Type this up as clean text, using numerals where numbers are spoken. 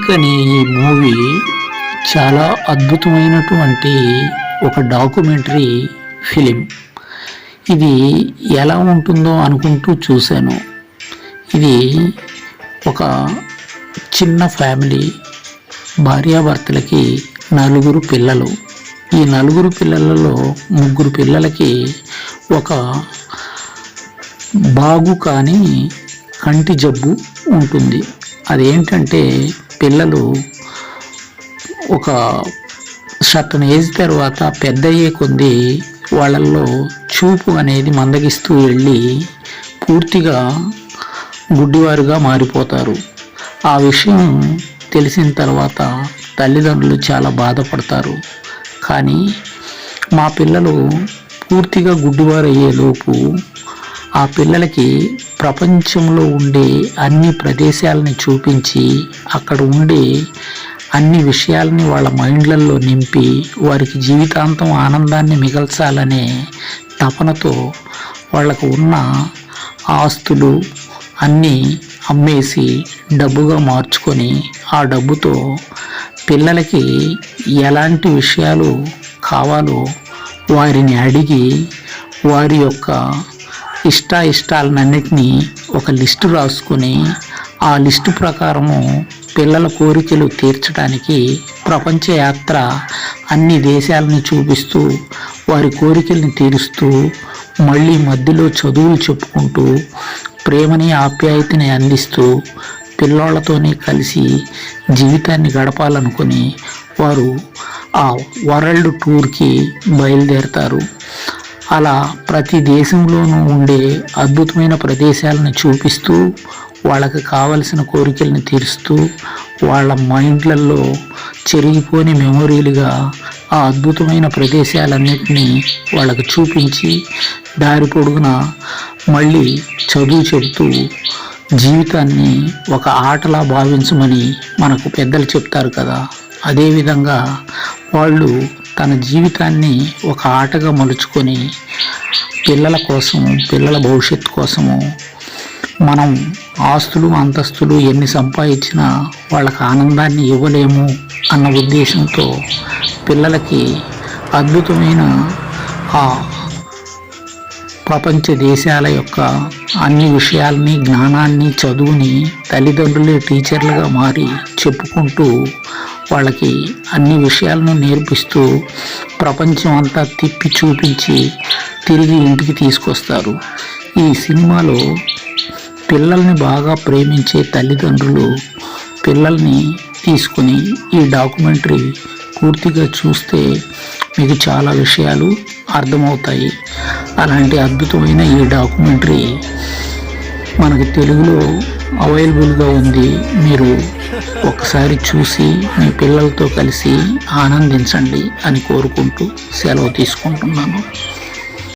Pink అనే ఈ movie చాలా అద్భుతమైనటువంటి ఒక డాక్యుమెంటరీ ఫిలిం. ఇది ఎలా ఉంటుందో అనుకుంటూ చూశాను. ఇది ఒక చిన్న ఫ్యామిలీ, భార్యాభర్తలకి 4 పిల్లలు. ఈ 4 పిల్లలలో 3 పిల్లలకి ఒక బాగు కాని కంటి జబ్బు ఉంటుంది. అదేంటంటే పిల్లలు ఒక సర్టన్ ఏజ్ తర్వాత పెద్ద అయ్యే కొద్దీ వాళ్ళల్లో చూపు అనేది మందగిస్తూ వెళ్ళి పూర్తిగా గుడ్డివారుగా మారిపోతారు. ఆ విషయం తెలిసిన తర్వాత తల్లిదండ్రులు చాలా బాధపడతారు. కానీ మా పిల్లలు పూర్తిగా గుడ్డివారు అయ్యేలోపు ఆ పిల్లలకి ప్రపంచంలో ఉండే అన్ని ప్రదేశాలని చూపించి అక్కడ ఉండే అన్ని విషయాలని వాళ్ళ మైండ్లలో నింపి వారికి జీవితాంతం ఆనందాన్ని మిగల్చాలనే తపనతో వాళ్ళకు ఉన్న ఆస్తులు అన్నీ అమ్మేసి డబ్బుగా మార్చుకొని ఆ డబ్బుతో పిల్లలకి ఎలాంటి విషయాలు కావాలో వారిని అడిగి వారి యొక్క ఇష్టాలన్నింటినీ ఒక లిస్టు రాసుకొని ఆ లిస్టు ప్రకారము పిల్లల కోరికలు తీర్చడానికి ప్రపంచ యాత్ర అన్ని దేశాలని చూపిస్తూ వారి కోరికల్ని తీరుస్తూ మళ్ళీ మధ్యలో చదువులు చెప్పుకుంటూ ప్రేమని ఆప్యాయతని అందిస్తూ పిల్లోళ్లతోనే కలిసి జీవితాన్ని గడపాలనుకుని వారు ఆ వరల్డ్ టూర్కి బయలుదేరతారు. అలా ప్రతి దేశంలోనూ ఉండే అద్భుతమైన ప్రదేశాలను చూపిస్తూ వాళ్ళకి కావలసిన కోరికలను తీరుస్తూ వాళ్ళ మైండ్లలో చెరిగిపోని మెమొరీలుగా ఆ అద్భుతమైన ప్రదేశాలన్నింటినీ వాళ్ళకు చూపించి దారి పొడుగున మళ్ళీ చదువు చెబుతూ జీవితాన్ని ఒక ఆటలా భావించమని మనకు పెద్దలు చెప్తారు కదా. అదేవిధంగా వాళ్ళు తన జీవితాన్ని ఒక ఆటగా మలుచుకొని పిల్లల కోసము, పిల్లల భవిష్యత్తు కోసము మనం ఆస్తులు అంతస్తులు ఎన్ని సంపాదించినా వాళ్ళకి ఆనందాన్ని ఇవ్వలేము అన్న ఉద్దేశంతో పిల్లలకి అద్భుతమైన ఆ ప్రపంచ దేశాల యొక్క అన్ని విషయాల్ని, జ్ఞానాన్ని, చదువుని తల్లిదండ్రులే టీచర్లుగా మారి చెప్పుకుంటూ వాళ్ళకి అన్ని విషయాలను నేర్పిస్తూ ప్రపంచం అంతా తిప్పి చూపించి తిరిగి ఇంటికి తీసుకొస్తారు. ఈ సినిమాలో పిల్లల్ని బాగా ప్రేమించే తల్లిదండ్రులు పిల్లల్ని తీసుకుని ఈ డాక్యుమెంటరీ పూర్తిగా చూస్తే మీకు చాలా విషయాలు అర్థమవుతాయి. అలాంటి అద్భుతమైన ఈ డాక్యుమెంటరీ మనకు తెలుగులో అవైలబుల్గా ఉంది. మీరు ఒకసారి చూసి మీ పిల్లలతో కలిసి ఆనందించండి అని కోరుకుంటూ సెలవు తీసుకుంటున్నాను.